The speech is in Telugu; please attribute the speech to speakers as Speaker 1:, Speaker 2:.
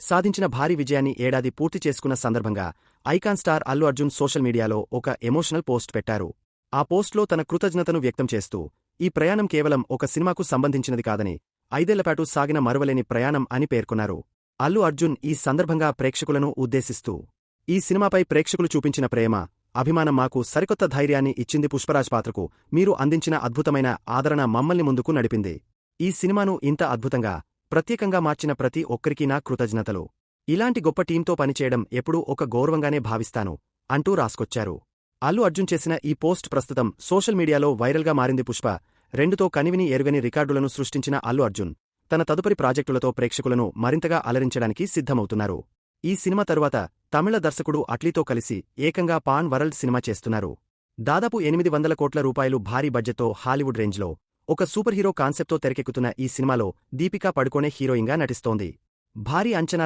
Speaker 1: సాధించిన భారీ విజయాన్ని ఏడాది పూర్తి చేసుకున్న సందర్భంగా icon star Allu Arjun social మీడియాలో ఒక ఎమోషనల్ పోస్ట్ పెట్టారు. ఆ పోస్ట్లో తన కృతజ్ఞతను వ్యక్తం చేస్తూ, ఈ ప్రయాణం కేవలం ఒక సినిమాకు సంబంధించినది కాదని, 5 ఏళ్లపాటు సాగిన మరువలేని ప్రయాణం అని పేర్కొన్నారు. అల్లు అర్జున్ ఈ సందర్భంగా ప్రేక్షకులను ఉద్దేశిస్తూ, ఈ సినిమాపై ప్రేక్షకులు చూపించిన ప్రేమ, అభిమానం మాకు సరికొత్త ధైర్యాన్ని ఇచ్చింది. పుష్పరాజ్ పాత్రకు మీరు అందించిన అద్భుతమైన ఆదరణ మమ్మల్ని ముందుకు నడిపింది. ఈ సినిమాను ఇంత అద్భుతంగా, ప్రత్యేకంగా మార్చిన ప్రతి ఒక్కరికీ నా కృతజ్ఞతలు. ఇలాంటి గొప్ప టీంతో పనిచేయడం ఎప్పుడూ ఒక గౌరవంగానే భావిస్తాను అంటూ రాసుకొచ్చారు. అల్లు అర్జున్ చేసిన ఈ పోస్ట్ ప్రస్తుతం సోషల్ మీడియాలో వైరల్గా మారింది. పుష్ప 2తో కనివిని ఎరుగని రికార్డులను సృష్టించిన అల్లు అర్జున్ తన తదుపరి ప్రాజెక్టులతో ప్రేక్షకులను మరింతగా అలరించడానికి సిద్ధమవుతున్నారు. ఈ సినిమా తరువాత తమిళ దర్శకుడు అట్లీతో కలిసి ఏకంగా పాన్ వరల్డ్ సినిమా చేస్తున్నారు. దాదాపు 800 కోట్ల రూపాయలు భారీ బడ్జెట్తో హాలీవుడ్ రేంజ్లో ఒక సూపర్ హీరో కాన్సెప్ట్తో తెరకెక్కుతున్న ఈ సినిమాలో దీపికా పడుకోనే హీరోయిన్గా నటిస్తోంది. భారీ అంచనా